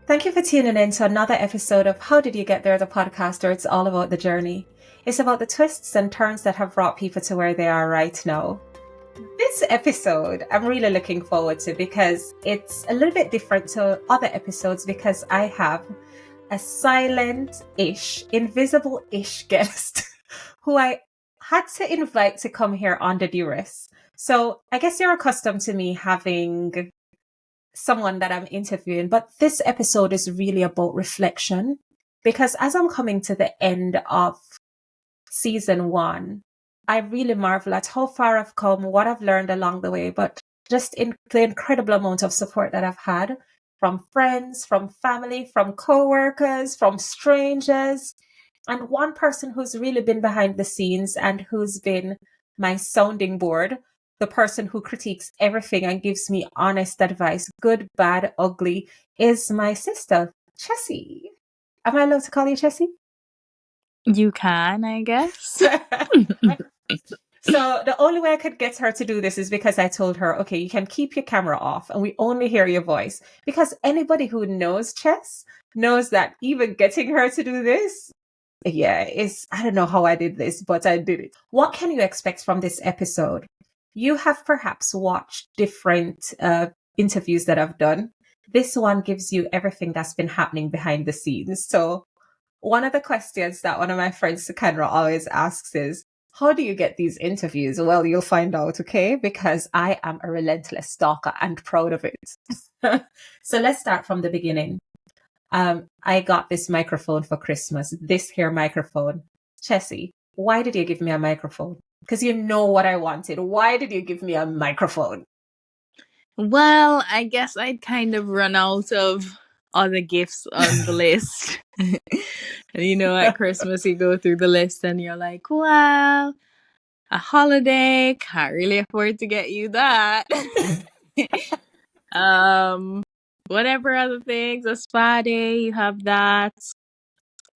Thank you for tuning in to another episode of How Did You Get There, the podcast, where it's all about the journey. It's about the twists and turns that have brought people to where they are right now. This episode, I'm really looking forward to because it's a little bit different to other episodes because I have a silent-ish, invisible-ish guest who I had to invite to come here under duress. So I guess you're accustomed to me having someone that I'm interviewing, but this episode is really about reflection because as I'm coming to the end of season 1, I really marvel at how far I've come, what I've learned along the way, but just in the incredible amount of support that I've had from friends, from family, from co-workers, from strangers, and one person who's really been behind the scenes and who's been my sounding board, the person who critiques everything and gives me honest advice, good, bad, ugly, is my sister, Chessy. Am I allowed to call you Chessy? You can, I guess. So the only way I could get her to do this is because I told her, okay, you can keep your camera off and we only hear your voice. Because anybody who knows chess knows that even getting her to do this, I don't know how I did this, but I did it. What can you expect from this episode? You have perhaps watched different interviews that I've done. This one gives you everything that's been happening behind the scenes. So one of the questions that one of my friends, Sukandra, always asks is, how do you get these interviews? Well, you'll find out, okay? Because I am a relentless stalker and proud of it. So let's start from the beginning. I got this microphone for Christmas, this here microphone. Chessy, why did you give me a microphone? Because you know what I wanted. Why did you give me a microphone? Well, I guess I'd kind of run out of other gifts on the list. And at Christmas you go through the list and you're like, well, a holiday, can't really afford to get you that. Whatever other things, a spa day, you have that.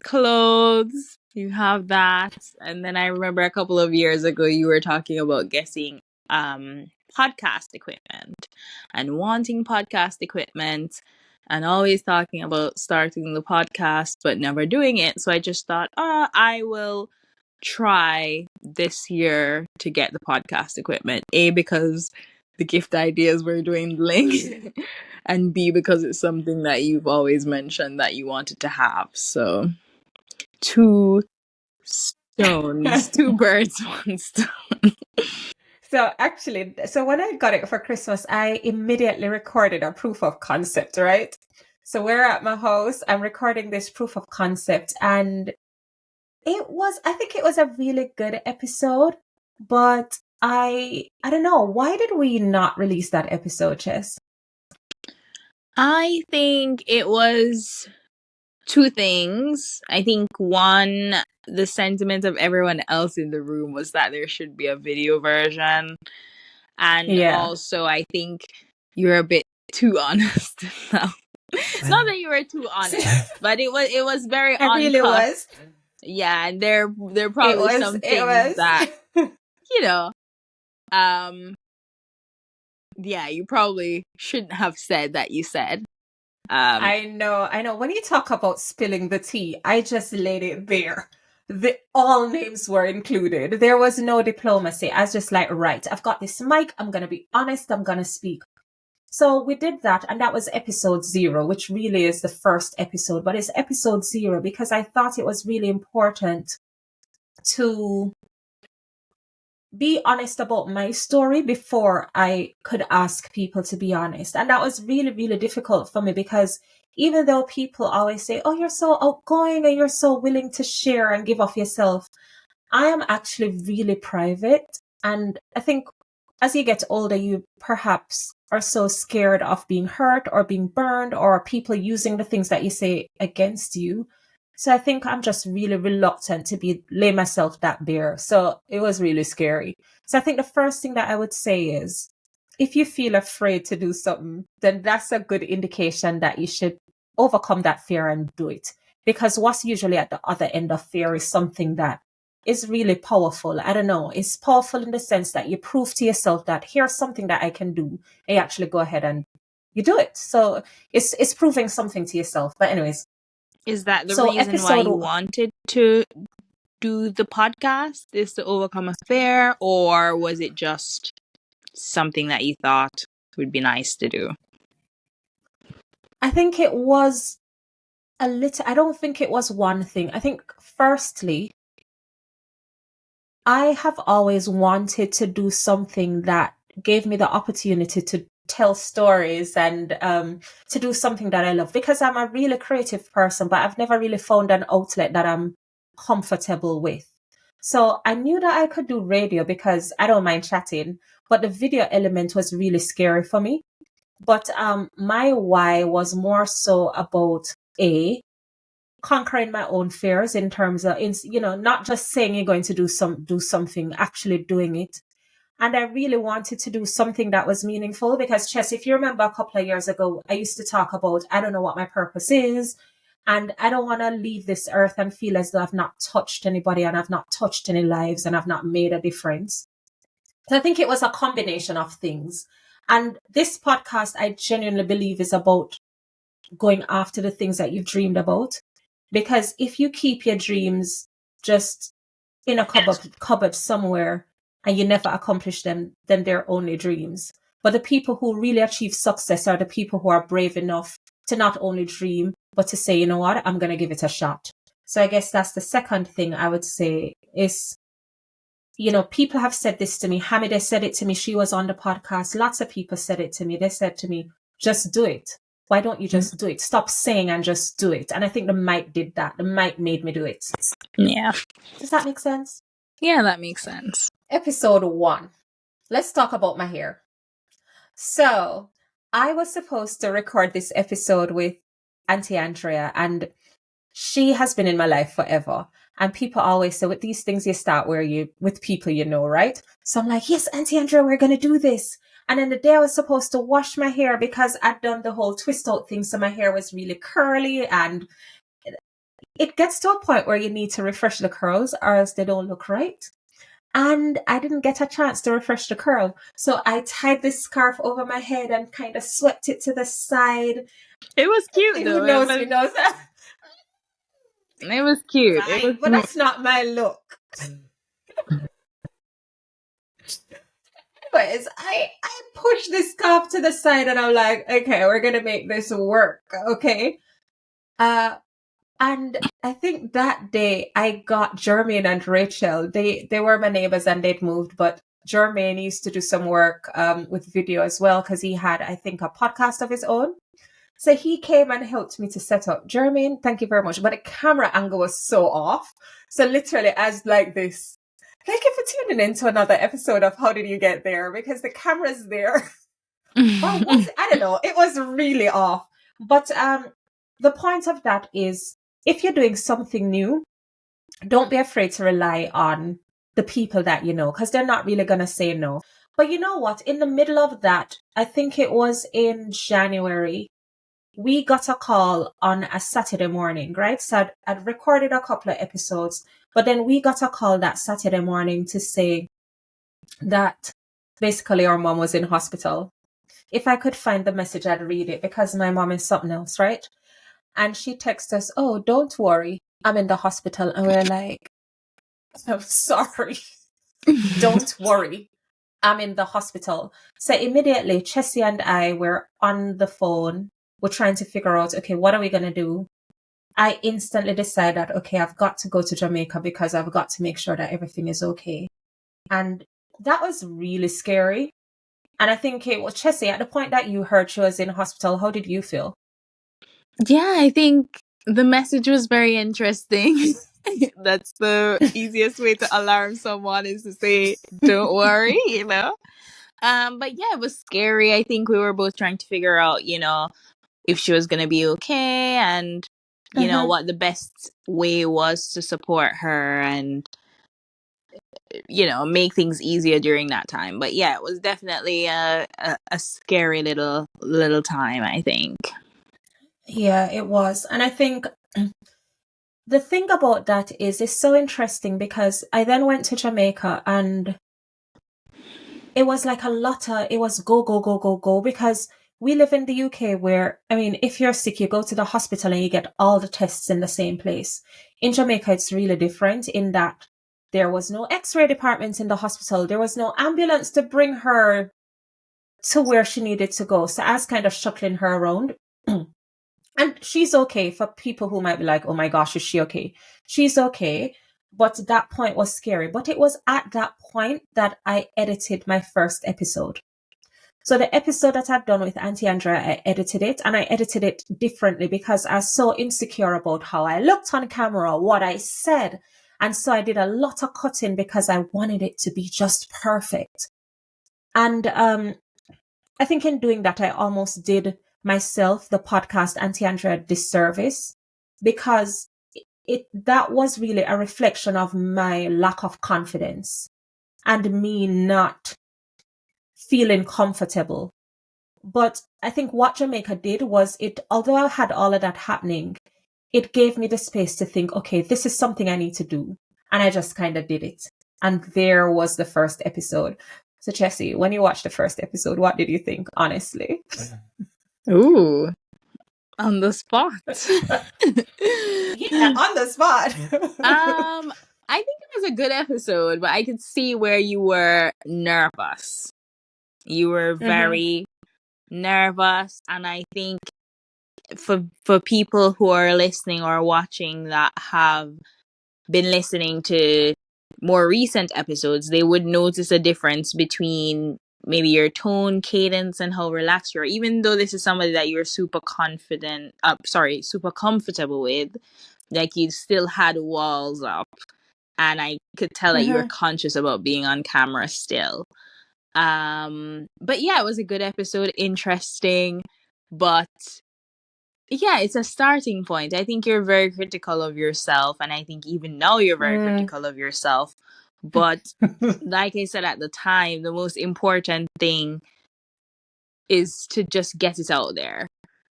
Clothes, you have that. And then I remember a couple of years ago you were talking about guessing podcast equipment and wanting podcast equipment and always talking about starting the podcast but never doing it. So I just thought, I will try this year to get the podcast equipment. A, because the gift ideas were dwindling, and B, because it's something that you've always mentioned that you wanted to have. So two stones, two birds, one stone. So when I got it for Christmas, I immediately recorded a proof of concept, right? So we're at my house, I'm recording this proof of concept, and I think it was a really good episode, but I don't know, why did we not release that episode, Chess? I think it was two things. I think one, the sentiment of everyone else in the room was that there should be a video version. And also, I think you're a bit too honest now. Not that you were too honest, but it was very I really was. Yeah, and there probably some things that yeah, you probably shouldn't have said that you said. I know. When you talk about spilling the tea, I just laid it there. All names were included. There was no diplomacy. I was just like, right, I've got this mic. I'm going to be honest. I'm going to speak. So we did that. And that was episode 0, which really is the first episode. But it's episode 0 because I thought it was really important to be honest about my story before I could ask people to be honest. And that was really, really difficult for me because even though people always say, oh, you're so outgoing and you're so willing to share and give of yourself, I am actually really private. And I think as you get older, you perhaps are so scared of being hurt or being burned or people using the things that you say against you. So I think I'm just really reluctant to lay myself that bare. So it was really scary. So I think the first thing that I would say is, if you feel afraid to do something, then that's a good indication that you should overcome that fear and do it. Because what's usually at the other end of fear is something that is really powerful. I don't know. It's powerful in the sense that you prove to yourself that here's something that I can do. And you actually go ahead and you do it. So it's proving something to yourself. But anyways, Is that the so reason why episode you wanted to do the podcast, is to overcome a fear, or was it just something that you thought would be nice to do? I think it was a little, I don't think it was one thing. I think firstly, I have always wanted to do something that gave me the opportunity to tell stories and to do something that I love, because I'm a really creative person, but I've never really found an outlet that I'm comfortable with. So I knew that I could do radio because I don't mind chatting, but the video element was really scary for me. But my why was more so about conquering my own fears in terms of, not just saying you're going to do something, actually doing it. And I really wanted to do something that was meaningful because, Chess, if you remember a couple of years ago, I used to talk about, I don't know what my purpose is. And I don't want to leave this earth and feel as though I've not touched anybody and I've not touched any lives and I've not made a difference. So I think it was a combination of things. And this podcast, I genuinely believe, is about going after the things that you've dreamed about. Because if you keep your dreams just in a cupboard somewhere and you never accomplish them, then they're only dreams. But the people who really achieve success are the people who are brave enough to not only dream, but to say, you know what, I'm going to give it a shot. So I guess that's the second thing I would say is, people have said this to me. Hamida said it to me. She was on the podcast. Lots of people said it to me. They said to me, just do it. Why don't you just do it? Stop saying and just do it. And I think the mic did that. The mic made me do it. Yeah. Does that make sense? Yeah, that makes sense. Episode 1. Let's talk about my hair. So I was supposed to record this episode with Auntie Andrea, and she has been in my life forever. And people always say, with these things, you start where you, with people you know, right? So I'm like, yes, Auntie Andrea, we're going to do this. And then the day I was supposed to wash my hair because I'd done the whole twist out thing. So my hair was really curly, and it gets to a point where you need to refresh the curls or else they don't look right. And I didn't get a chance to refresh the curl. So I tied this scarf over my head and kind of swept it to the side. It was cute, though. Who knows me knows that. It was cute. Right, it was but that's not my look. Anyways, I pushed this scarf to the side and I'm like, okay, we're going to make this work. Okay. And I think that day I got Jermaine and Rachel. They were my neighbors and they'd moved, but Jermaine used to do some work with video as well because he had, I think, a podcast of his own. So he came and helped me to set up. Jermaine, thank you very much. But the camera angle was so off. So literally as like this. Thank you for tuning in to another episode of How Did You Get There? Because the camera's there. Or was it? I don't know. It was really off. But the point of that is, if you're doing something new, don't be afraid to rely on the people that you know, because they're not really going to say no. But you know what? In the middle of that, I think it was in January, we got a call on a Saturday morning, right? So I'd recorded a couple of episodes, but then we got a call that Saturday morning to say that basically our mom was in hospital. If I could find the message, I'd read it because my mom is something else, right? And she texted us, oh, don't worry, I'm in the hospital. And we're like, I'm sorry. Don't worry, I'm in the hospital. So immediately, Chessy and I were on the phone. We're trying to figure out, okay, what are we going to do? I instantly decided, okay, I've got to go to Jamaica because I've got to make sure that everything is okay. And that was really scary. And I think it was Chessy, at the point that you heard she was in hospital, how did you feel? Yeah, I think the message was very interesting. That's the easiest way to alarm someone, is to say, don't worry, But yeah, it was scary. I think we were both trying to figure out, if she was going to be okay, and, what the best way was to support her and, make things easier during that time. But yeah, it was definitely a scary little time, I think. Yeah, it was. And I think the thing about that is it's so interesting because I then went to Jamaica and it was like it was go, go, go, go, go, because we live in the UK where, I mean, if you're sick, you go to the hospital and you get all the tests in the same place. In Jamaica, it's really different in that there was no x-ray department in the hospital. There was no ambulance to bring her to where she needed to go. So I was kind of shuttling her around. And she's okay. For people who might be like, oh my gosh, is she okay? She's okay. But that point was scary. But it was at that point that I edited my first episode. So the episode that I've done with Auntie Andrea, I edited it, and I edited it differently because I was so insecure about how I looked on camera, what I said. And so I did a lot of cutting because I wanted it to be just perfect. And I think in doing that, I almost did myself, the podcast, Auntie Andrea, disservice, because that was really a reflection of my lack of confidence and me not feeling comfortable. But I think what Jamaica did was although I had all of that happening, it gave me the space to think, okay, this is something I need to do. And I just kind of did it. And there was the first episode. So Chessy, when you watched the first episode, what did you think, honestly? Ooh, on the spot. Yeah, on the spot. I think it was a good episode, but I could see where you were nervous. You were very nervous, and I think for people who are listening or watching that have been listening to more recent episodes, they would notice a difference between maybe your tone, cadence, and how relaxed you are. Even though this is somebody that you're super comfortable with, like you still had walls up, and I could tell that you were conscious about being on camera still. But yeah, it was a good episode, interesting, but yeah, it's a starting point. I think you're very critical of yourself, and I think even now you're very critical of yourself. But like I said at the time, the most important thing is to just get it out there.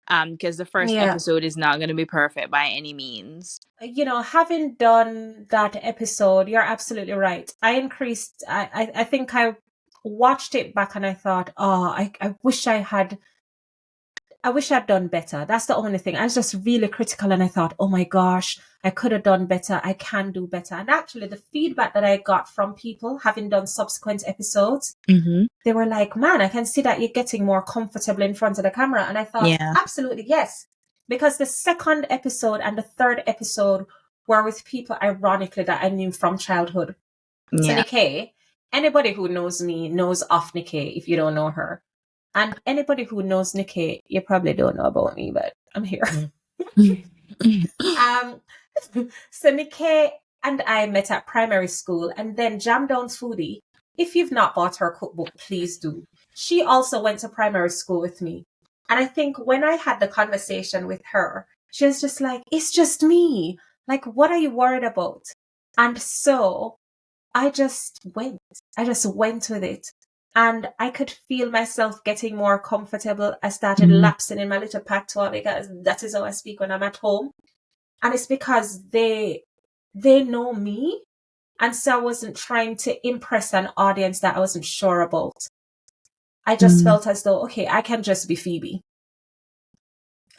Because the first episode is not going to be perfect by any means. You know, having done that episode, you're absolutely right. I think I watched it back and I thought, oh, I wish I'd done better. That's the only thing. I was just really critical and I thought, oh my gosh, I could have done better. I can do better. And actually the feedback that I got from people having done subsequent episodes, they were like, man, I can see that you're getting more comfortable in front of the camera. And I thought, absolutely, yes. Because the second episode and the third episode were with people, ironically, that I knew from childhood. So Nikkei, anybody who knows me knows of Nikkei if you don't know her. And anybody who knows Nikkei, you probably don't know about me, but I'm here. So Nikkei and I met at primary school, and then Jam Down's Foodie. If you've not bought her cookbook, please do. She also went to primary school with me. And I think when I had the conversation with her, she was just like, it's just me. Like, what are you worried about? And so I just went with it. And I could feel myself getting more comfortable. I started lapsing in my little patois because that is how I speak when I'm at home. And it's because they know me. And so I wasn't trying to impress an audience that I wasn't sure about. I just felt as though, okay, I can just be Phoebe.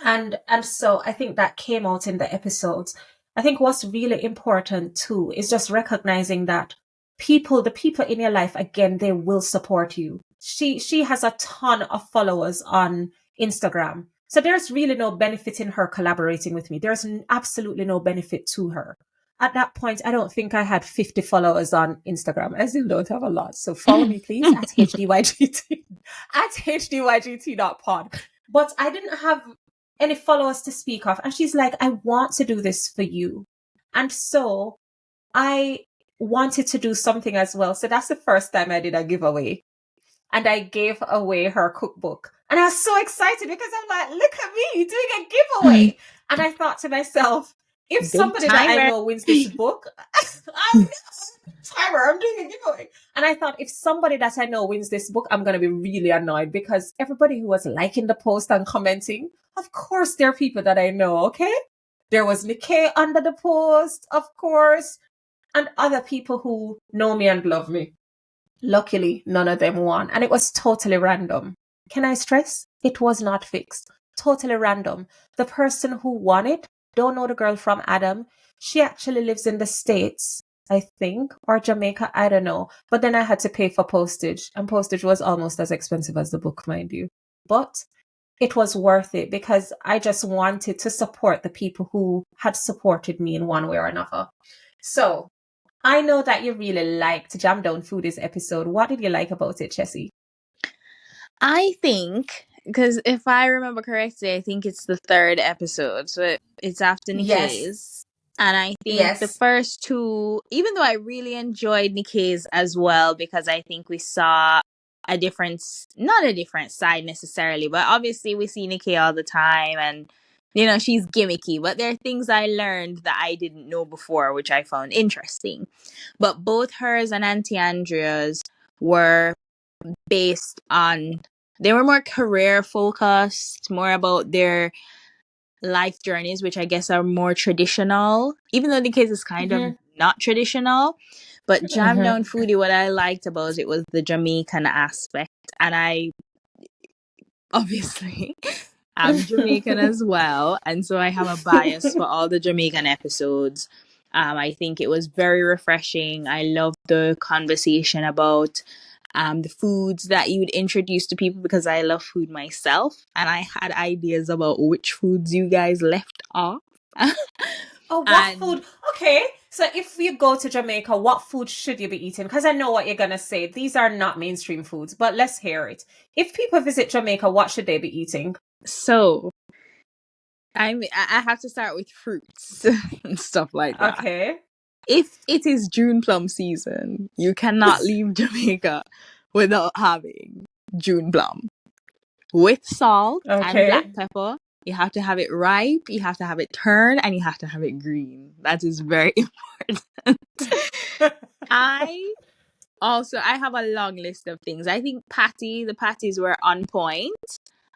And so I think that came out in the episodes. I think what's really important too is just recognizing that the people in your life, again, they will support you. She has a ton of followers on Instagram. So there's really no benefit in her collaborating with me. There's absolutely no benefit to her. At that point, I don't think I had 50 followers on Instagram. I still don't have a lot. So follow me, please, at HDYGT, at HDYGT.pod. But I didn't have any followers to speak of. And she's like, I want to do this for you. And so I wanted to do something as well. So that's the first time I did a giveaway. And I gave away her cookbook. And I was so excited because I'm like, look at me doing a giveaway. And I thought to myself, if somebody that I know wins this book, I'm doing a giveaway. And I thought, if somebody that I know wins this book, I'm going to be really annoyed because everybody who was liking the post and commenting, of course, there are people that I know, okay? There was Nikkei under the post, of course, and other people who know me and love me. Luckily, none of them won. And it was totally random. Can I stress? It was not fixed. Totally random. The person who won it, don't know the girl from Adam. She actually lives in the States, I think, or Jamaica, I don't know. But then I had to pay for postage, and postage was almost as expensive as the book, mind you. But it was worth it because I just wanted to support the people who had supported me in one way or another. So I know that you really liked Jam Down Foodies episode. What did you like about it, Chessy? I think, because if I remember correctly, I think it's the third episode. So it's after Yes. Nikki's. And I think the Yes. first two, even though I really enjoyed Nikki's as well, because I think we saw a difference, not a different side necessarily, but obviously we see Nikki all the time and, you know, she's gimmicky. But there are things I learned that I didn't know before, which I found interesting. But both hers and Auntie Andrea's were based on, they were more career focused, more about their life journeys, which I guess are more traditional, even though the case is kind of Mm-hmm. not traditional. But Jam Mm-hmm. Down Foodie, what I liked about it was the Jamaican aspect. And I obviously I'm Jamaican as well. And so I have a bias for all the Jamaican episodes. I think it was very refreshing. I loved the conversation about the foods that you'd introduce to people because I love food myself. And I had ideas about which foods you guys left off. Oh, what And food? Okay, so if you go to Jamaica, what food should you be eating? Because I know what you're gonna say. These are not mainstream foods, but let's hear it. If people visit Jamaica, what should they be eating? so I have to start with fruits and stuff like that. Okay. If it is June plum season, you cannot leave Jamaica without having June plum with salt and black Okay. pepper. You have to have it ripe, you have to have it turned, and you have to have it green. That is very important. I I have a long list of things. I think the patties were on point.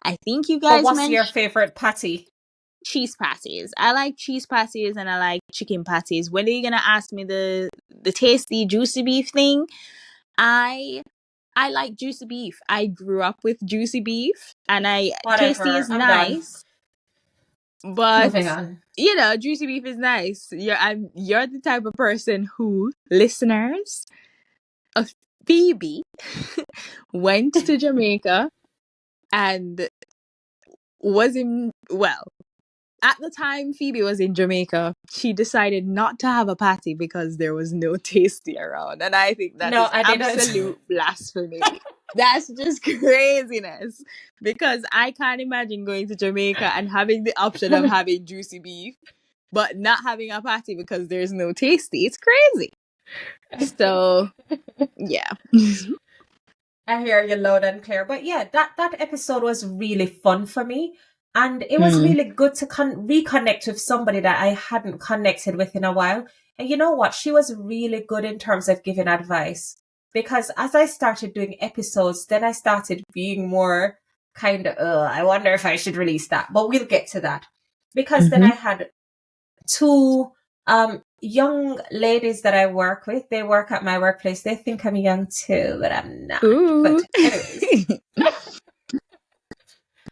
I think you But guys what's your mentioned favorite patty? cheese patties. I like cheese patties and I like chicken patties. When are you gonna ask me the tasty juicy beef thing? I I like juicy beef. I grew up with juicy beef and I tasty Whatever. is I'm done. nice, but Moving on. you know, juicy beef is nice. You're the type of person who listeners of Phoebe went to Jamaica and was in well, at the time Phoebe was in Jamaica, she decided not to have a patty because there was no tasty around. And I think that No, is I didn't. absolute blasphemy. That's just craziness. Because I can't imagine going to Jamaica and having the option of having juicy beef, but not having a patty because there's no tasty. It's crazy. So, yeah. I hear you loud and clear. But yeah, that episode was really fun for me. And it was Hmm. really good to reconnect with somebody that I hadn't connected with in a while. And you know what? She was really good in terms of giving advice. Because as I started doing episodes, then I started being more kind of, I wonder if I should release that. But we'll get to that. Because then Mm-hmm. I had two young ladies that I work with. They work at my workplace. They think I'm young too, but I'm not. Ooh. But anyways.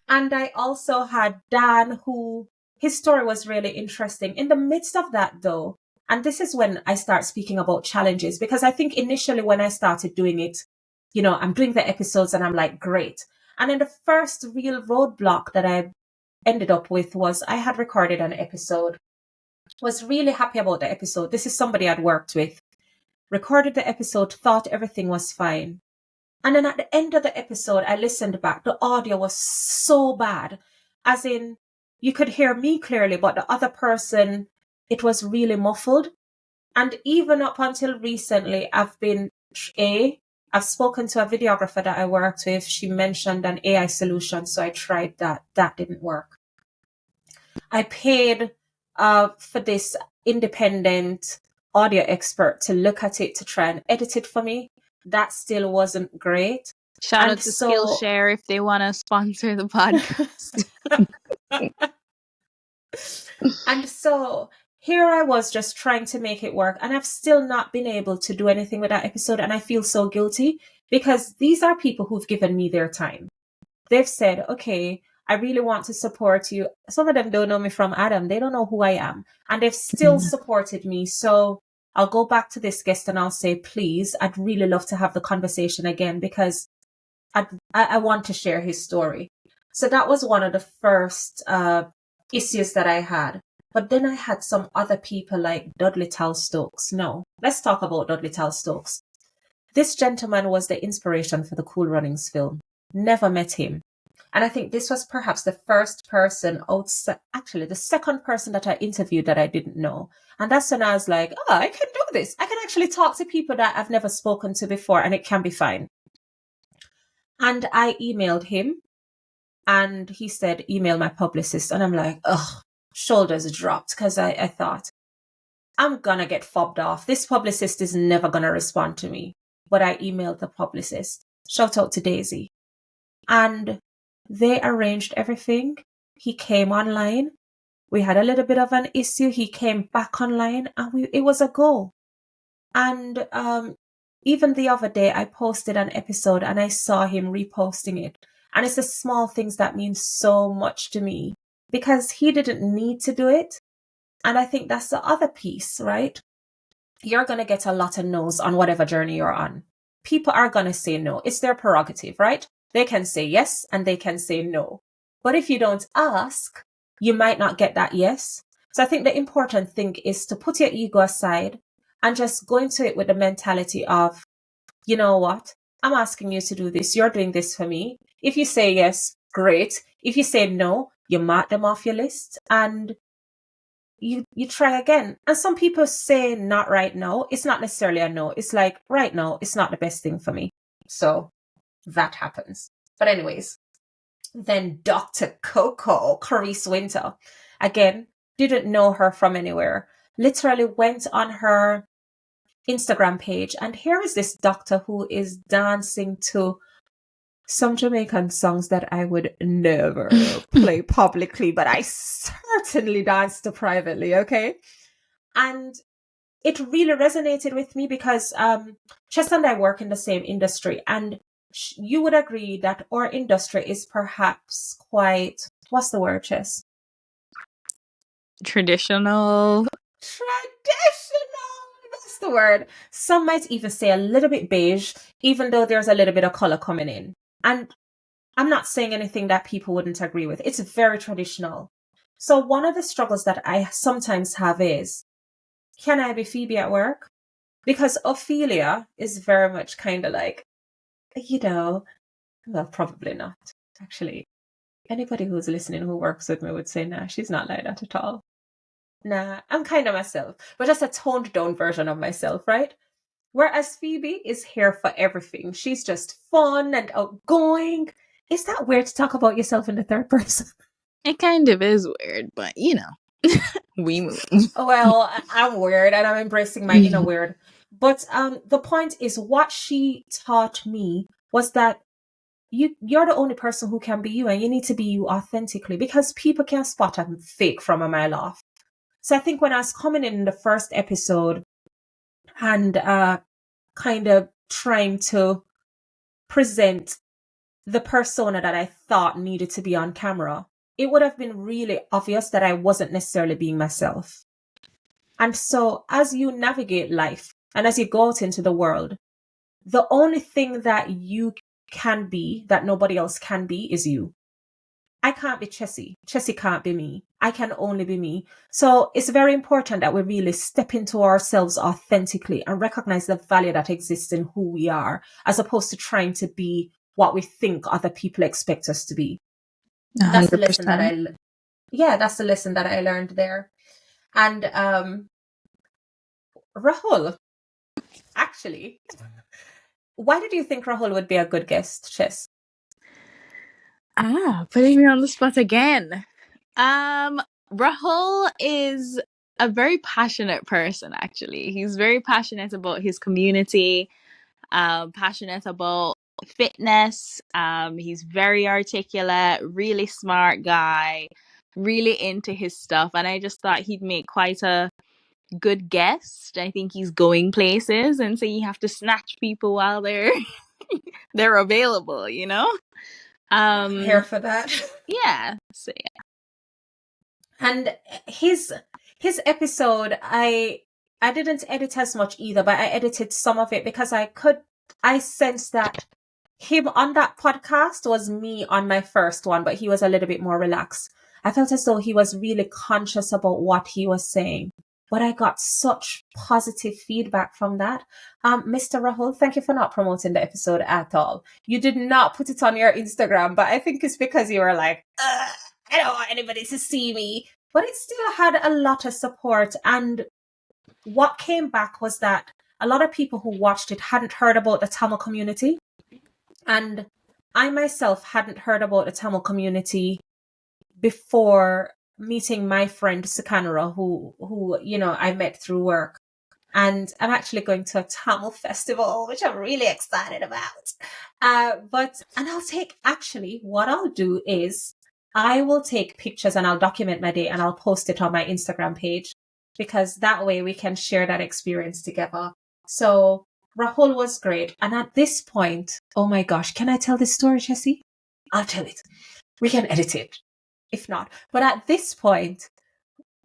And I also had Dan, who his story was really interesting. In the midst of that though, and this is when I start speaking about challenges, because I think initially when I started doing it, you know, I'm doing the episodes and I'm like, great. And then the first real roadblock that I ended up with was I had recorded an episode, was really happy about the episode. This is somebody I'd worked with. Recorded the episode, thought everything was fine. And then at the end of the episode, I listened back. The audio was so bad. As in, you could hear me clearly, but the other person, it was really muffled. And even up until recently, I've spoken to a videographer that I worked with. She mentioned an AI solution. So I tried that. That didn't work. I paid for this independent audio expert to look at it to try and edit it for me. That still wasn't great. Shout And out to so, Skillshare if they want to sponsor the podcast. and so here I was just trying to make it work. And I've still not been able to do anything with that episode. And I feel so guilty because these are people who've given me their time. they've said, okay, I really want to support you. Some of them don't know me from Adam. They don't know who I am. And they've still supported me. So I'll go back to this guest and I'll say, please, I'd really love to have the conversation again because I want to share his story. So that was one of the first issues that I had. But then I had some other people like Dudley Tal Stokes. No, let's talk about Dudley Tal Stokes. This gentleman was the inspiration for the Cool Runnings film. Never met him. And I think this was perhaps the first person outside, actually the second person that I interviewed that I didn't know. And that's when I was like, oh, I can do this. I can actually talk to people that I've never spoken to before and it can be fine. And I emailed him and he said, email my publicist. And I'm like, ugh, shoulders dropped because I thought, I'm going to get fobbed off. This publicist is never going to respond to me. But I emailed the publicist. Shout out to Daisy. And they arranged everything. He came online. We had a little bit of an issue. He came back online and it was a go. And even the other day, I posted an episode and I saw him reposting it. And it's the small things that mean so much to me because he didn't need to do it. And I think that's the other piece, right? You're going to get a lot of no's on whatever journey you're on. People are going to say no. It's their prerogative, right? They can say yes and they can say no. But if you don't ask, you might not get that yes. So I think the important thing is to put your ego aside and just go into it with the mentality of, you know what? I'm asking you to do this. You're doing this for me. If you say yes, great. If you say no, you mark them off your list and you try again. And some people say not right now. It's not necessarily a no. It's like right now, it's not the best thing for me. So that happens. But anyways, then Dr. Coco, Carice Winter, again, didn't know her from anywhere. Literally went on her Instagram page. And here is this doctor who is dancing to some Jamaican songs that I would never play publicly, but I certainly dance to privately, okay? And it really resonated with me because Chess and I work in the same industry, and you would agree that our industry is perhaps quite, what's the word, Chess? Traditional. That's the word. Some might even say a little bit beige, even though there's a little bit of color coming in. And I'm not saying anything that people wouldn't agree with. It's very traditional. So one of the struggles that I sometimes have is, can I be Phoebe at work? Because Ophelia is very much kind of like, well, probably not. Actually, anybody who's listening who works with me would say, nah, she's not like that at all. Nah, I'm kind of myself, but just a toned down version of myself, right? Whereas Phoebe is here for everything. She's just fun and outgoing. Is that weird to talk about yourself in the third person? It kind of is weird, but we move. Well, I'm weird and I'm embracing my inner weird. But the point is, what she taught me was that you're the only person who can be you, and you need to be you authentically because people can spot a fake from a mile off. So I think when I was coming in the first episode and kind of trying to present the persona that I thought needed to be on camera, it would have been really obvious that I wasn't necessarily being myself. And so as you navigate life and as you go out into the world, the only thing that you can be that nobody else can be is you. I can't be Chessy. Chessy can't be me. I can only be me. So it's very important that we really step into ourselves authentically and recognize the value that exists in who we are, as opposed to trying to be what we think other people expect us to be. 100%. That's the lesson that's the lesson that I learned there. And Rahul, actually, why did you think Rahul would be a good guest, Chess? Putting me on the spot again. Rahul is a very passionate person, actually. He's very passionate about his community, passionate about fitness. He's very articulate, really smart guy, really into his stuff. And I just thought he'd make quite a good guest. I think he's going places, and so you have to snatch people while they're available, I'm here Um, for that. yeah. So yeah. And his episode, I didn't edit as much either, but I edited some of it because I sensed that him on that podcast was me on my first one, but he was a little bit more relaxed. I felt as though he was really conscious about what he was saying. But I got such positive feedback from that. Mr. Rahul, thank you for not promoting the episode at all. You did not put it on your Instagram, but I think it's because you were like, I don't want anybody to see me. But it still had a lot of support. And what came back was that a lot of people who watched it hadn't heard about the Tamil community. And I myself hadn't heard about the Tamil community before meeting my friend Sukanra, who I met through work. And I'm actually going to a Tamil festival, which I'm really excited about. What I'll do is I will take pictures and I'll document my day and I'll post it on my Instagram page, because that way we can share that experience together. So Rahul was great. And at this point, oh my gosh, can I tell this story, Chessy? I'll tell it. We can edit it if not. But at this point,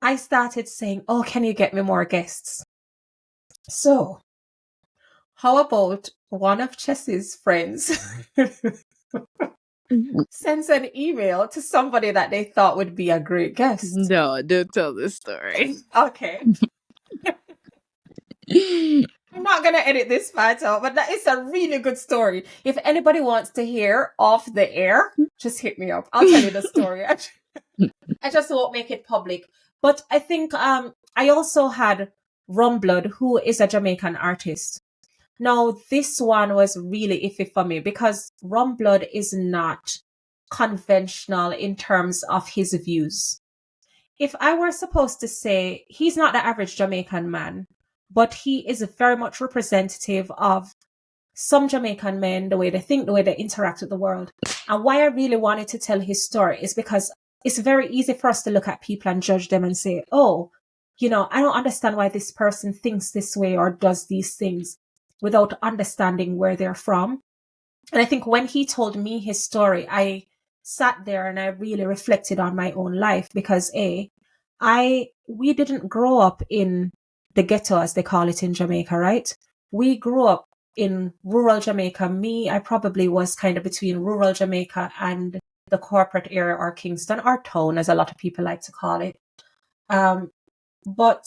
I started saying, oh, can you get me more guests? So, how about one of Chessie's friends sends an email to somebody that they thought would be a great guest? No, don't tell this story. Okay. I'm not going to edit this part out, but that is a really good story. If anybody wants to hear off the air, just hit me up. I'll tell you the story. I just won't make it public. But I think I also had Rumblood, who is a Jamaican artist. Now, this one was really iffy for me because Rumblood is not conventional in terms of his views. If I were supposed to say he's not the average Jamaican man, but he is very much representative of some Jamaican men, the way they think, the way they interact with the world. And why I really wanted to tell his story is because it's very easy for us to look at people and judge them and say, oh, I don't understand why this person thinks this way or does these things without understanding where they're from. And I think when he told me his story, I sat there and I really reflected on my own life because we didn't grow up in the ghetto, as they call it in Jamaica, right? We grew up in rural Jamaica. I probably was kind of between rural Jamaica and the corporate area, or Kingston, or town, as a lot of people like to call it. But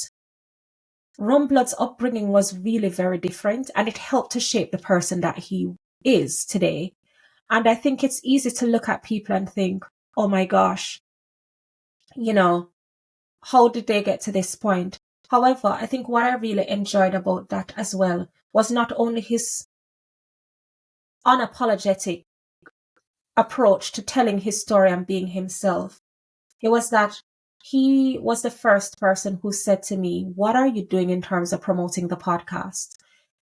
Rumblood's upbringing was really very different, and it helped to shape the person that he is today. And I think it's easy to look at people and think, oh my gosh, how did they get to this point? However, I think what I really enjoyed about that as well was not only his unapologetic approach to telling his story and being himself. It was that he was the first person who said to me, what are you doing in terms of promoting the podcast?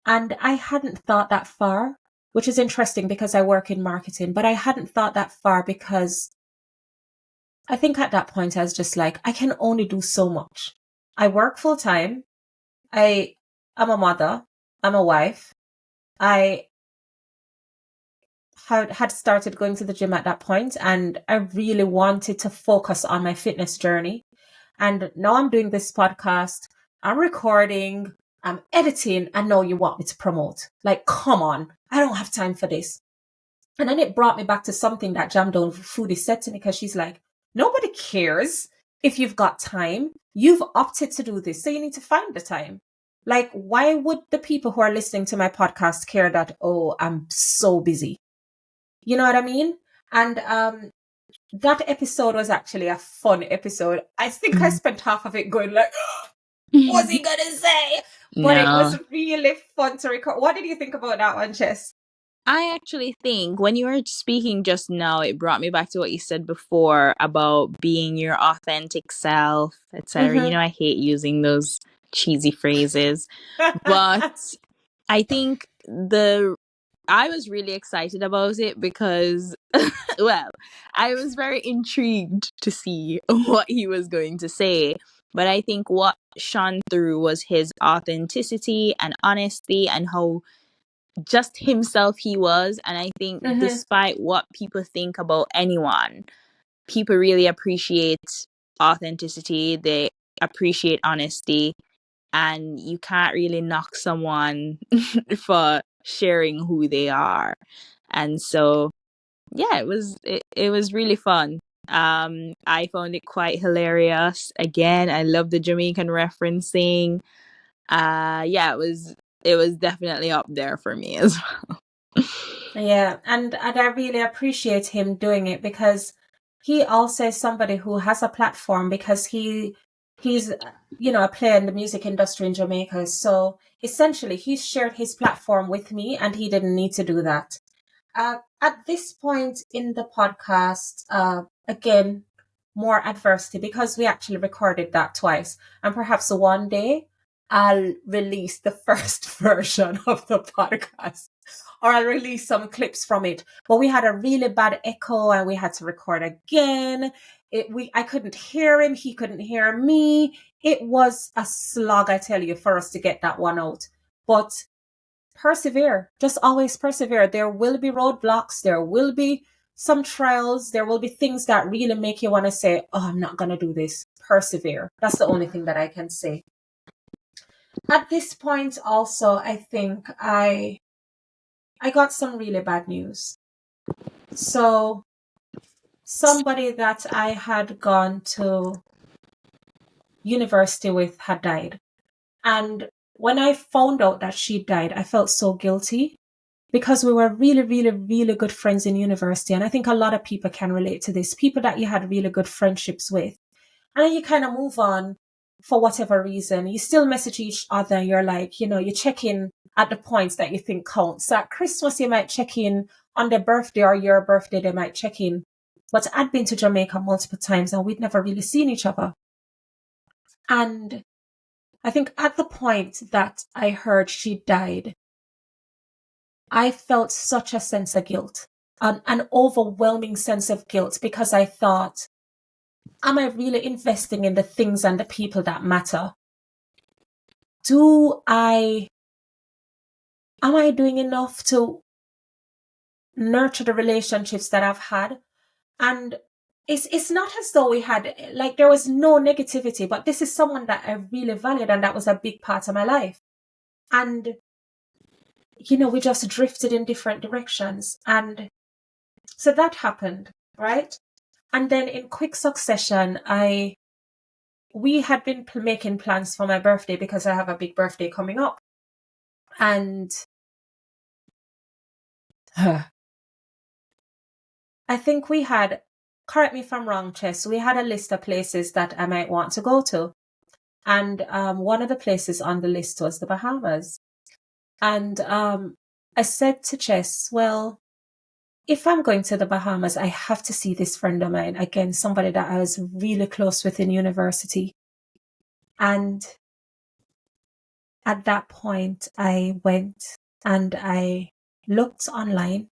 And I hadn't thought that far, which is interesting because I work in marketing, but I hadn't thought that far because I think at that point I was just like, I can only do so much. I work full time. I'm a mother. I'm a wife. I had started going to the gym at that point, and I really wanted to focus on my fitness journey. And now I'm doing this podcast. I'm recording. I'm editing. And now you want me to promote. Like, come on. I don't have time for this. And then it brought me back to something that Jam Down Foodie said to me, because she's like, nobody cares if you've got time. You've opted to do this, so you need to find the time. Like, why would the people who are listening to my podcast care that, oh, I'm so busy? You know what I mean? And that episode was actually a fun episode. I think I spent half of it going like, what's he gonna say? But it was really fun to record. What did you think about that one, Chess? I actually think when you were speaking just now, it brought me back to what you said before about being your authentic self, etc. Mm-hmm. I hate using those cheesy phrases, but I think I was really excited about it because, well, I was very intrigued to see what he was going to say. But I think what shone through was his authenticity and honesty and how just himself he was. And I think despite what people think about anyone, people really appreciate authenticity. They appreciate honesty, and you can't really knock someone for sharing who they are. And so yeah, it was really fun. I found it quite hilarious. Again, I love the Jamaican referencing. Yeah, it was definitely up there for me as well. Yeah, and I really appreciate him doing it, because he also is somebody who has a platform, because he's a player in the music industry in Jamaica. So essentially, he shared his platform with me, and he didn't need to do that. At this point in the podcast, again, more adversity, because we actually recorded that twice, and perhaps one day I'll release the first version of the podcast, or I'll release some clips from it. But we had a really bad echo, and we had to record again. I couldn't hear him. He couldn't hear me. It was a slog, I tell you, for us to get that one out. But persevere. Just always persevere. There will be roadblocks. There will be some trials. There will be things that really make you want to say, oh, I'm not going to do this. Persevere. That's the only thing that I can say. At this point, also, I think I got some really bad news. So somebody that I had gone to university with had died. And when I found out that she died, I felt so guilty, because we were really, really, really good friends in university. And I think a lot of people can relate to this. People that you had really good friendships with. And then you kind of move on for whatever reason. You still message each other. You're like, you check in at the points that you think count. So at Christmas, you might check in. On their birthday or your birthday, they might check in. But I'd been to Jamaica multiple times, and we'd never really seen each other. And I think at the point that I heard she died, I felt such a sense of guilt, an overwhelming sense of guilt, because I thought, am I really investing in the things and the people that matter? Am I doing enough to nurture the relationships that I've had? And it's not as though we had, like, there was no negativity, but this is someone that I really valued, and that was a big part of my life. And, we just drifted in different directions. And so that happened, right? And then in quick succession, we had been making plans for my birthday, because I have a big birthday coming up. And I think we had, correct me if I'm wrong, Chess, we had a list of places that I might want to go to. And one of the places on the list was the Bahamas. And I said to Chess, well, if I'm going to the Bahamas, I have to see this friend of mine. Again, somebody that I was really close with in university. And at that point, I went and I looked online,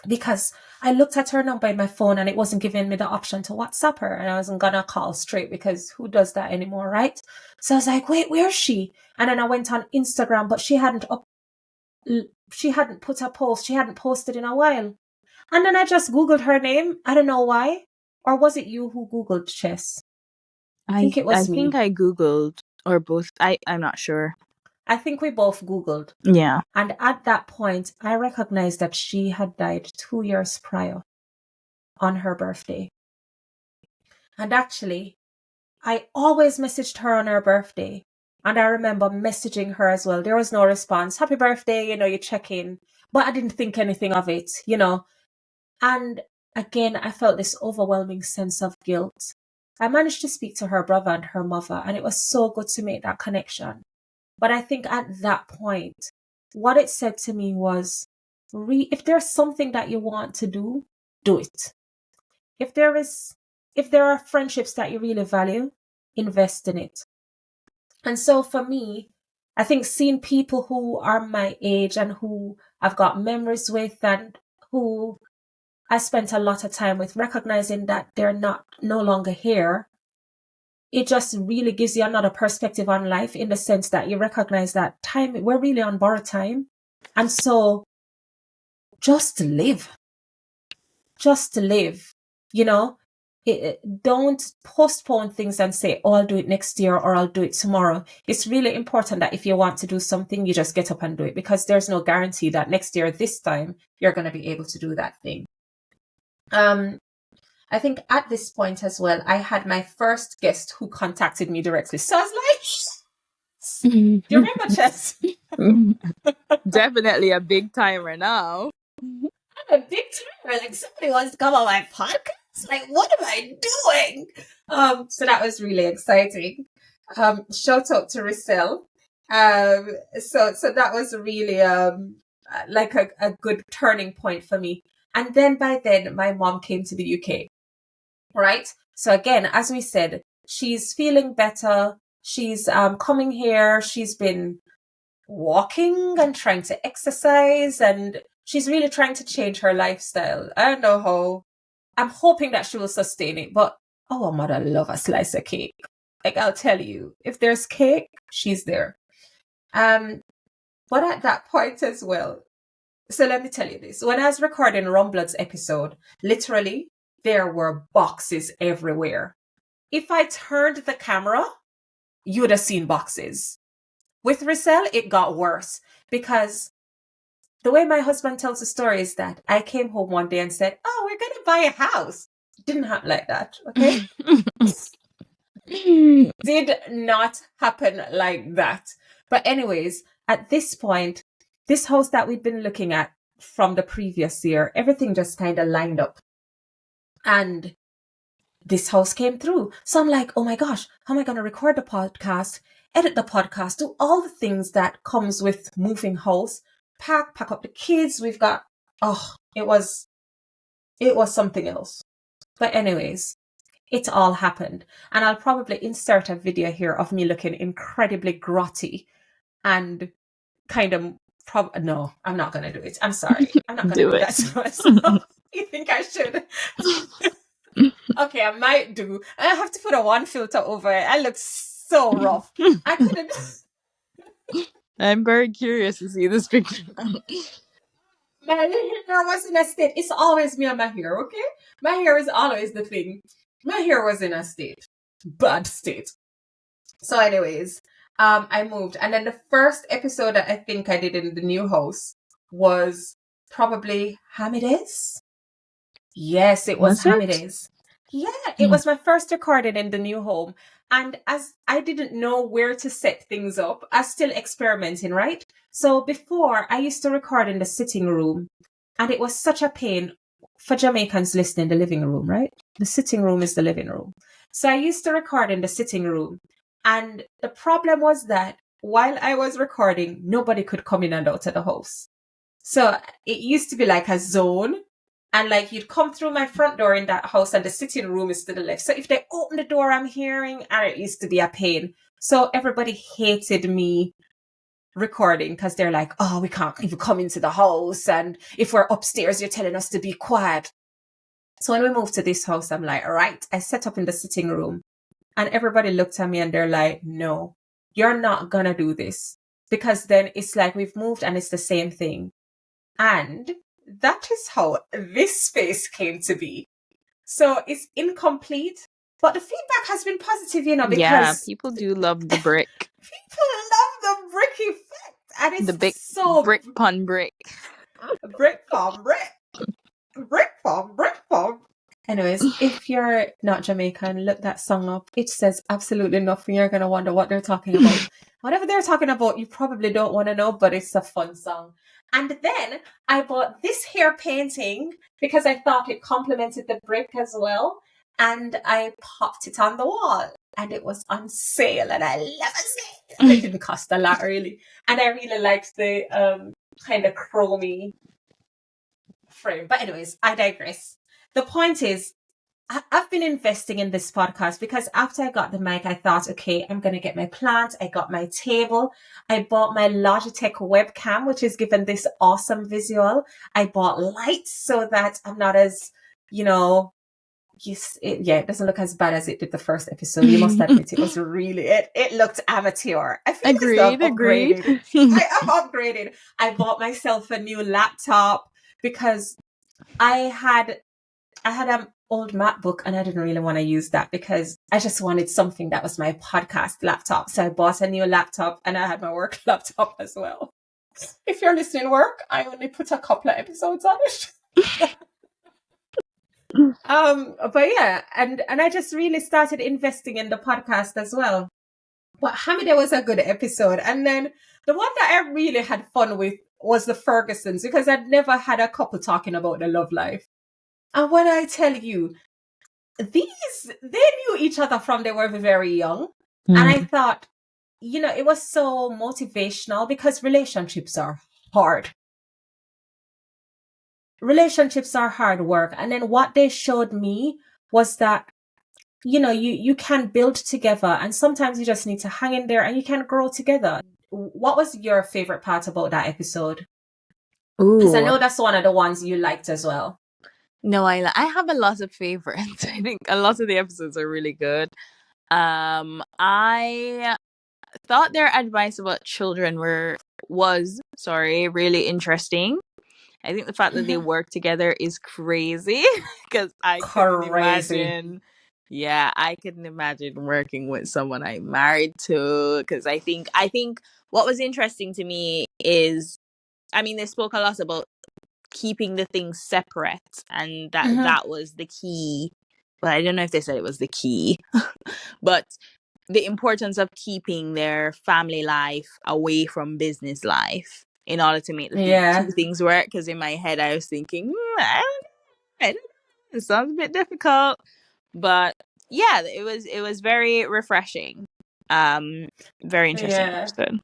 because I looked at her number in my phone and it wasn't giving me the option to WhatsApp her. And I wasn't going to call straight, because who does that anymore, right? So I was like, wait, where is she? And then I went on Instagram, but she hadn't put a post. She hadn't posted in a while. And then I just Googled her name. I don't know why. Or was it you who Googled, Chess? I think it was me. I think I Googled, or both. I'm not sure. I think we both Googled. Yeah. And at that point, I recognized that she had died 2 years prior, on her birthday. And actually, I always messaged her on her birthday. And I remember messaging her as well. There was no response. Happy birthday, you check in. But I didn't think anything of it, And again, I felt this overwhelming sense of guilt. I managed to speak to her brother and her mother, and it was so good to make that connection. But I think at that point, what it said to me was, if there's something that you want to do, do it. If there are friendships that you really value, invest in it. And so for me, I think seeing people who are my age and who I've got memories with and who I spent a lot of time with, recognizing that they're no longer here, it just really gives you another perspective on life, in the sense that you recognize that we're really on borrowed time. And so just live, you know, don't postpone things and say, oh, I'll do it next year or I'll do it tomorrow. It's really important that if you want to do something, you just get up and do it, because there's no guarantee that next year, this time, you're going to be able to do that thing. I think at this point as well, I had my first guest who contacted me directly. So I was like, do you remember Chess? Definitely a big timer now. I'm a big timer. Like, somebody wants to come on my podcast. Like, what am I doing? So that was really exciting. Shout out to Rissel. So that was really like a good turning point for me. And then by then, my mom came to the UK. Right? So again, as we said, she's feeling better. She's coming here. She's been walking and trying to exercise, and she's really trying to change her lifestyle. I don't know how. I'm hoping that she will sustain it, but our mother love a slice of cake. Like, I'll tell you, if there's cake, she's there. But at that point as well, so let me tell you this. When I was recording Rumblood's episode, literally, there were boxes everywhere. If I turned the camera, you would have seen boxes. With Rissel, it got worse, because the way my husband tells the story is that I came home one day and said, oh, we're going to buy a house. It didn't happen like that, okay? Did not happen like that. But anyways, at this point, this house that we'd been looking at from the previous year, everything just kind of lined up. And this house came through. So I'm like, oh my gosh, how am I going to record the podcast, edit the podcast, do all the things that comes with moving house, pack up the kids. We've got, it was something else. But anyways, it all happened. And I'll probably insert a video here of me looking incredibly grotty and kind of no, I'm not going to do it. I'm sorry. I'm not going to do that to myself. You think I should? Okay, I might do. I have to put a one filter over it. I look so rough. I couldn't. I'm very curious to see this picture. My hair was in a state. It's always me and my hair, okay? My hair is always the thing. My hair was in a state. Bad state. So anyways, I moved. And then the first episode that I think I did in the new house was probably Hamidays. Yes, it was Hamidays. Yeah, it was my first recording in the new home. And as I didn't know where to set things up, I was still experimenting, right? So before, I used to record in the sitting room, and it was such a pain for Jamaicans listening in the living room, right? The sitting room is the living room. So I used to record in the sitting room. And the problem was that while I was recording, nobody could come in and out of the house. So it used to be like a zone. And like, you'd come through my front door in that house and the sitting room is to the left. So if they open the door, I'm hearing, and it used to be a pain. So everybody hated me recording, because they're like, oh, we can't even come into the house. And if we're upstairs, you're telling us to be quiet. So when we moved to this house, I'm like, all right, I set up in the sitting room, and everybody looked at me and they're like, no, you're not going to do this, because then it's like we've moved and it's the same thing. And that is how this space came to be. So it's incomplete, but the feedback has been positive, because people do love the brick. People love the brick effect, and it's the big so brick pun brick. Brick farm, brick farm. Anyways, if you're not Jamaican, look that song up. It says absolutely nothing. You're gonna wonder what they're talking about. Whatever they're talking about, you probably don't want to know, but it's a fun song. And then I bought this hair painting because I thought it complemented the brick as well. And I popped it on the wall, and it was on sale, and I love it. And it didn't cost a lot, really. And I really liked the kind of chromy frame. But anyways, I digress. The point is, I've been investing in this podcast because after I got the mic, I thought, okay, I'm going to get my plant. I got my table. I bought my Logitech webcam, which is given this awesome visual. I bought lights so that I'm not as, it doesn't look as bad as it did the first episode. You must admit it was really it looked amateur. I feel as though I've Agreed. upgraded. I have upgraded. I bought myself a new laptop because I had an old MacBook and I didn't really want to use that because I just wanted something that was my podcast laptop. So I bought a new laptop and I had my work laptop as well. If you're listening work, I only put a couple of episodes on it. But yeah, and I just really started investing in the podcast as well. But Hamida was a good episode. And then the one that I really had fun with was the Fergusons because I'd never had a couple talking about their love life. And when I tell you, they knew each other from they were very young. And I thought, it was so motivational because relationships are hard. Relationships are hard work. And then what they showed me was that, you can build together and sometimes you just need to hang in there and you can grow together. What was your favorite part about that episode? Because I know that's one of the ones you liked as well. No, I have a lot of favorites. I think a lot of the episodes are really good. I thought their advice about children was really interesting. I think the fact that they work together is crazy because I couldn't imagine. Yeah, I couldn't imagine working with someone I'm married to because I think what was interesting to me is, I mean, they spoke a lot about keeping the things separate and that was the key. But I don't know if they said it was the key, but the importance of keeping their family life away from business life in order to make the two things work. Because in my head, I was thinking, I don't know. It sounds a bit difficult, but yeah, it was very refreshing. Very interesting episode.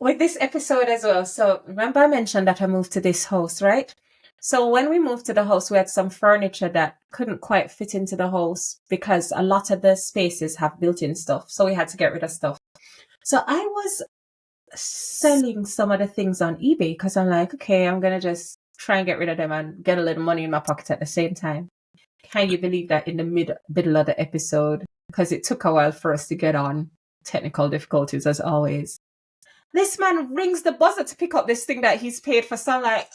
With this episode as well. So remember I mentioned that I moved to this house, right? So when we moved to the house, we had some furniture that couldn't quite fit into the house because a lot of the spaces have built-in stuff. So we had to get rid of stuff. So I was selling some of the things on eBay because I'm like, okay, I'm going to just try and get rid of them and get a little money in my pocket at the same time. Can you believe that in the middle of the episode, because it took a while for us to get on, technical difficulties as always, this man rings the buzzer to pick up this thing that he's paid for. So I'm like,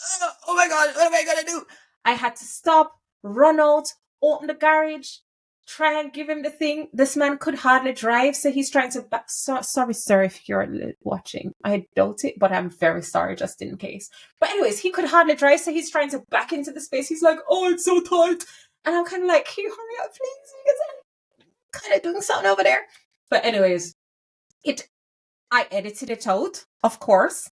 oh my God, what am I going to do? I had to stop, run out, open the garage, try and give him the thing. This man could hardly drive, so he's trying to sorry, sir, if you're watching. I doubt it, but I'm very sorry just in case. But anyways, he could hardly drive, so he's trying to back into the space. He's like, oh, it's so tight. And I'm kind of like, can you hurry up, please? Because I'm kind of doing something over there. But anyways, I edited it out, of course.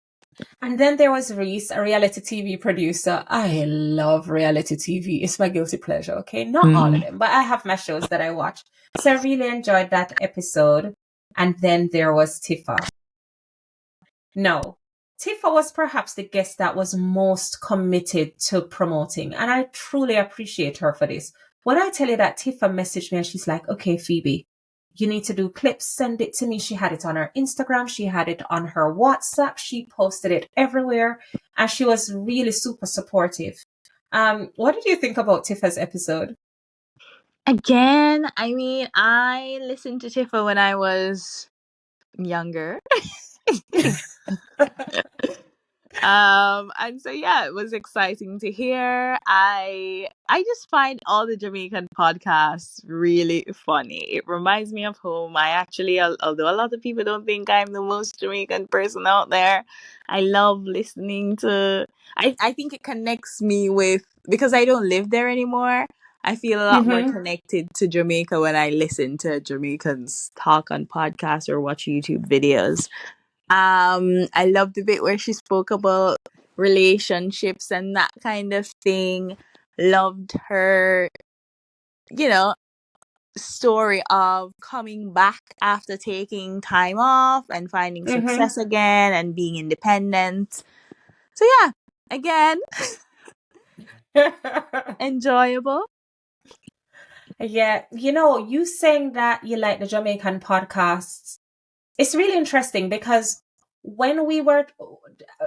And then there was Reese, a reality TV producer. I love reality TV. It's my guilty pleasure, okay? Not all of them, but I have my shows that I watch. So I really enjoyed that episode. And then there was Tifa. No, Tifa was perhaps the guest that was most committed to promoting. And I truly appreciate her for this. When I tell you that Tifa messaged me and she's like, okay, Phoebe, you need to do clips, send it to me. She had it on her Instagram. She had it on her WhatsApp. She posted it everywhere. And she was really super supportive. What did you think about Tifa's episode? Again, I mean, I listened to Tifa when I was younger. And so yeah, it was exciting to hear. I just find all the Jamaican podcasts really funny. It reminds me of home. I actually, although a lot of people don't think I'm the most Jamaican person out there, I love listening to. I think it connects me with, because I don't live there anymore. I feel a lot more connected to Jamaica when I listen to Jamaicans talk on podcasts or watch YouTube videos. I love the bit where she spoke about relationships and that kind of thing. Loved her, story of coming back after taking time off and finding success again and being independent. So yeah, again, enjoyable. Yeah, you saying that you like the Jamaican podcasts, it's really interesting because when we were,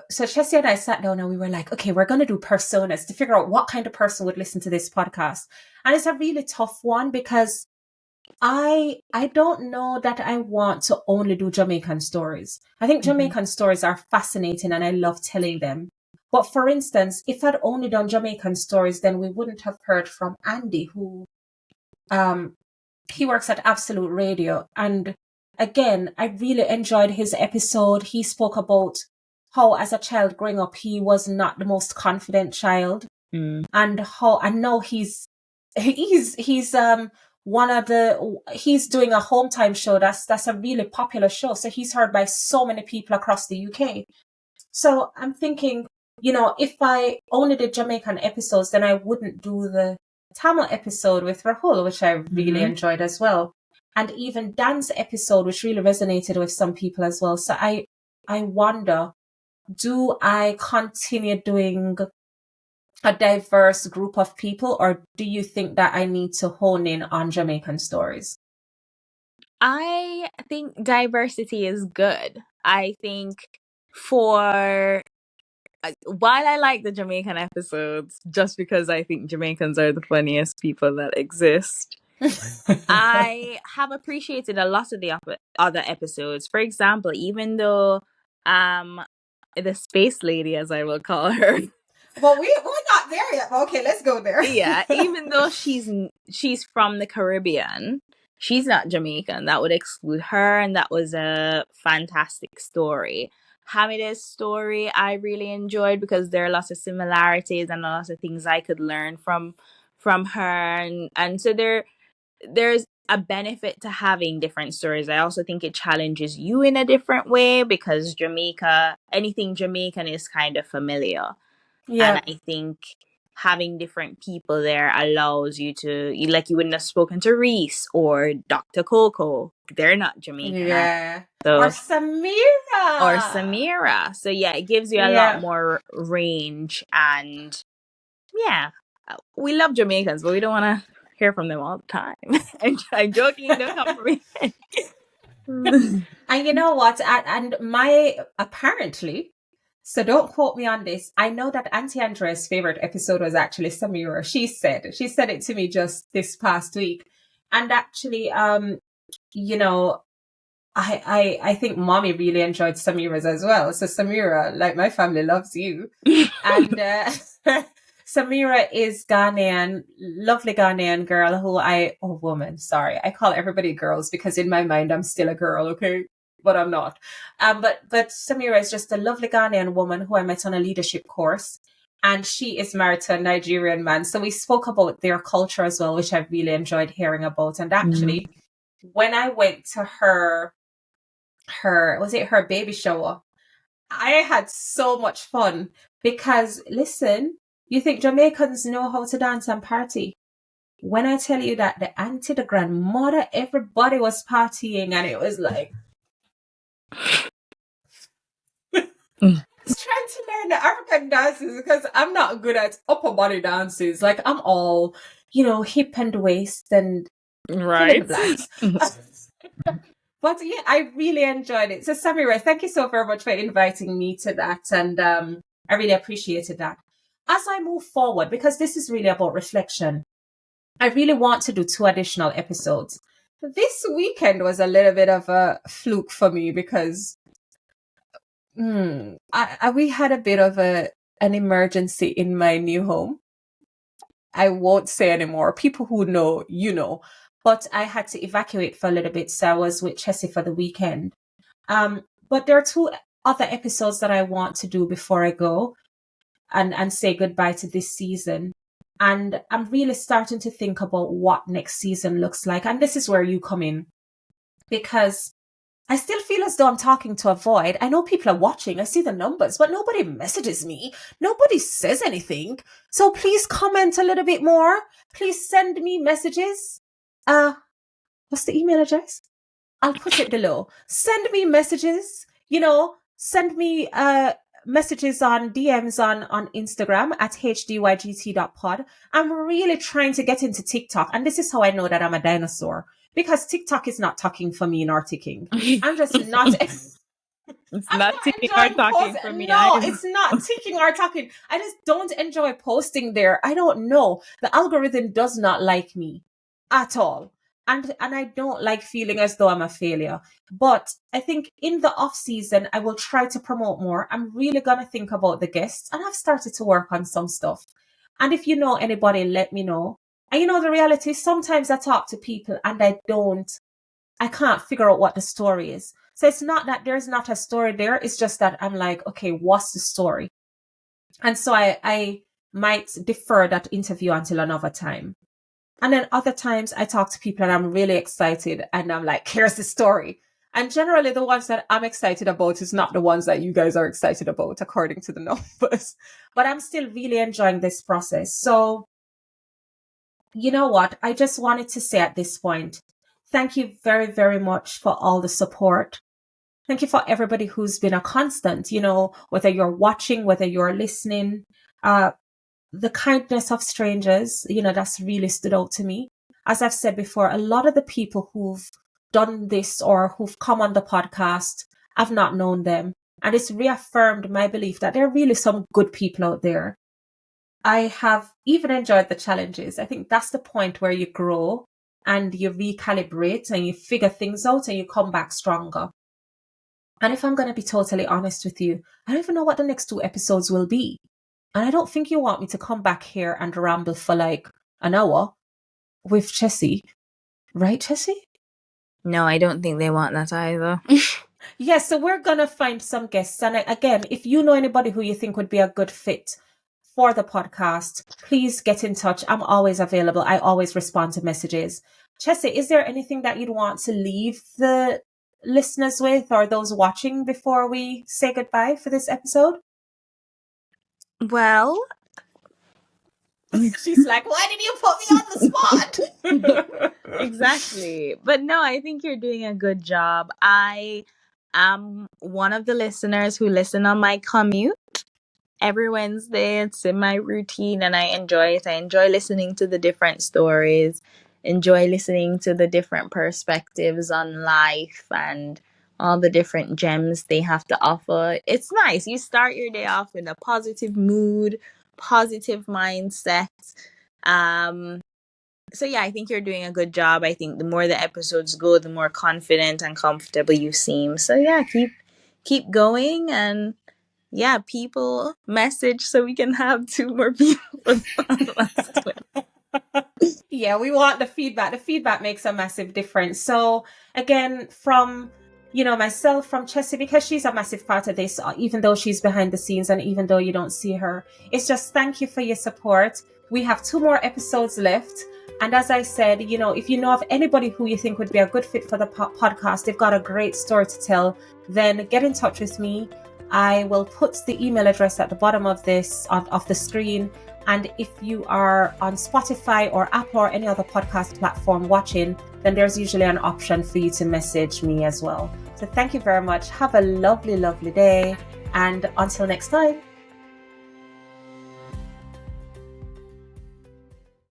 so Chessy and I sat down and we were like, okay, we're going to do personas to figure out what kind of person would listen to this podcast. And it's a really tough one because I don't know that I want to only do Jamaican stories. I think Jamaican stories are fascinating and I love telling them. But for instance, if I'd only done Jamaican stories, then we wouldn't have heard from Andy, who he works at Absolute Radio. And again, I really enjoyed his episode. He spoke about how as a child growing up, he was not the most confident child. And how, and now he's one of the, he's doing a home time show. That's a really popular show. So he's heard by so many people across the UK. So I'm thinking, you know, if I only did Jamaican episodes, then I wouldn't do the Tamil episode with Rahul, which I really enjoyed as well. And even Dan's episode, which really resonated with some people as well. So I wonder, do I continue doing a diverse group of people, or do you think that I need to hone in on Jamaican stories? I think diversity is good. I think for while I like the Jamaican episodes, just because I think Jamaicans are the funniest people that exist, I have appreciated a lot of the other episodes. For example, even though the space lady, as I will call her, well, we're not there yet. Okay, let's go there. Yeah, even though she's from the Caribbean, she's not Jamaican. That would exclude her, and that was a fantastic story. Hamida's story I really enjoyed because there are lots of similarities and lots of things I could learn from her, and so there's a benefit to having different stories. I also think it challenges you in a different way because anything Jamaican is kind of familiar. Yeah. And I think having different people there allows you to, like, you wouldn't have spoken to Reese or Dr. Coco. They're not Jamaican. Yeah. So, or Samira. So yeah, it gives you a lot more range. And yeah, we love Jamaicans, but we don't want to hear from them all the time. I'm joking, don't come for me. And you know what? And apparently, so don't quote me on this, I know that Auntie Andrea's favorite episode was actually Samira. She said it to me just this past week. And actually, you know, I think mommy really enjoyed Samira's as well. So Samira, like, my family loves you. And Samira is Ghanaian, lovely Ghanaian girl who I call everybody girls because in my mind I'm still a girl, okay? But I'm not. But Samira is just a lovely Ghanaian woman who I met on a leadership course. And she is married to a Nigerian man. So we spoke about their culture as well, which I really enjoyed hearing about. And actually, when I went to her baby shower, I had so much fun because, listen, you think Jamaicans know how to dance and party? When I tell you that the auntie, the grandmother, everybody was partying, and it was like, just trying to learn the African dances because I'm not good at upper body dances. Like, I'm all, hip and waist and right. But yeah, I really enjoyed it. So Samira, thank you so very much for inviting me to that. And I really appreciated that. As I move forward, because this is really about reflection, I really want to do 2 additional episodes. This weekend was a little bit of a fluke for me because we had a bit of an emergency in my new home. I won't say anymore. People who know, but I had to evacuate for a little bit. So I was with Chessy for the weekend. But there are 2 other episodes that I want to do before I go and say goodbye to this season. And I'm really starting to think about what next season looks like. And this is where you come in, because I still feel as though I'm talking to a void. I know people are watching. I see the numbers, but nobody messages me. Nobody says anything. So please comment a little bit more. Please send me messages. What's the email address? I'll put it below. Send me messages. Send me messages on DMs on Instagram at hdygt.pod. I'm really trying to get into TikTok. And this is how I know that I'm a dinosaur. Because TikTok is not talking for me nor ticking. I'm just not. It's I'm not not ticking or enjoying talking for posting. me No, either. it's not ticking or talking. I just don't enjoy posting there. I don't know. The algorithm does not like me at all. And I don't like feeling as though I'm a failure. But I think in the off season, I will try to promote more. I'm really gonna think about the guests, and I've started to work on some stuff. And if you know anybody, let me know. And you know the reality, sometimes I talk to people and I can't figure out what the story is. So it's not that there's not a story there. It's just that I'm like, okay, what's the story? And so I might defer that interview until another time. And then other times I talk to people and I'm really excited and I'm like, here's the story. And generally the ones that I'm excited about is not the ones that you guys are excited about, according to the numbers. But I'm still really enjoying this process. So you know what? I just wanted to say at this point, thank you very, very much for all the support. Thank you for everybody who's been a constant, whether you're watching, whether you're listening, the kindness of strangers, that's really stood out to me. As I've said before, a lot of the people who've done this or who've come on the podcast, I've not known them. And it's reaffirmed my belief that there are really some good people out there. I have even enjoyed the challenges. I think that's the point where you grow and you recalibrate and you figure things out and you come back stronger. And if I'm going to be totally honest with you, I don't even know what the next 2 episodes will be. And I don't think you want me to come back here and ramble for like an hour with Chessy. Right, Chessy? No, I don't think they want that either. Yes, so we're going to find some guests. And again, if you know anybody who you think would be a good fit for the podcast, please get in touch. I'm always available. I always respond to messages. Chessy, is there anything that you'd want to leave the listeners with or those watching before we say goodbye for this episode? Well, she's like, why did you put me on the spot? Exactly. But no, I think you're doing a good job. I am one of the listeners who listen on my commute every Wednesday. It's in my routine and I enjoy it. I enjoy listening to the different stories, enjoy listening to the different perspectives on life and all the different gems they have to offer. It's nice. You start your day off in a positive mood, positive mindset. So yeah, I think you're doing a good job. I think the more the episodes go, the more confident and comfortable you seem. So yeah, keep going and yeah, people message so we can have 2 more people. Yeah, we want the feedback. The feedback makes a massive difference. So again, from myself, from Chessy, because she's a massive part of this, even though she's behind the scenes and even though you don't see her, it's just thank you for your support. We have 2 more episodes left. And as I said, if you know of anybody who you think would be a good fit for the podcast, they've got a great story to tell, then get in touch with me. I will put the email address at the bottom of this, of the screen. And if you are on Spotify or Apple or any other podcast platform watching, then there's usually an option for you to message me as well. So thank you very much. Have a lovely, lovely day. And until next time.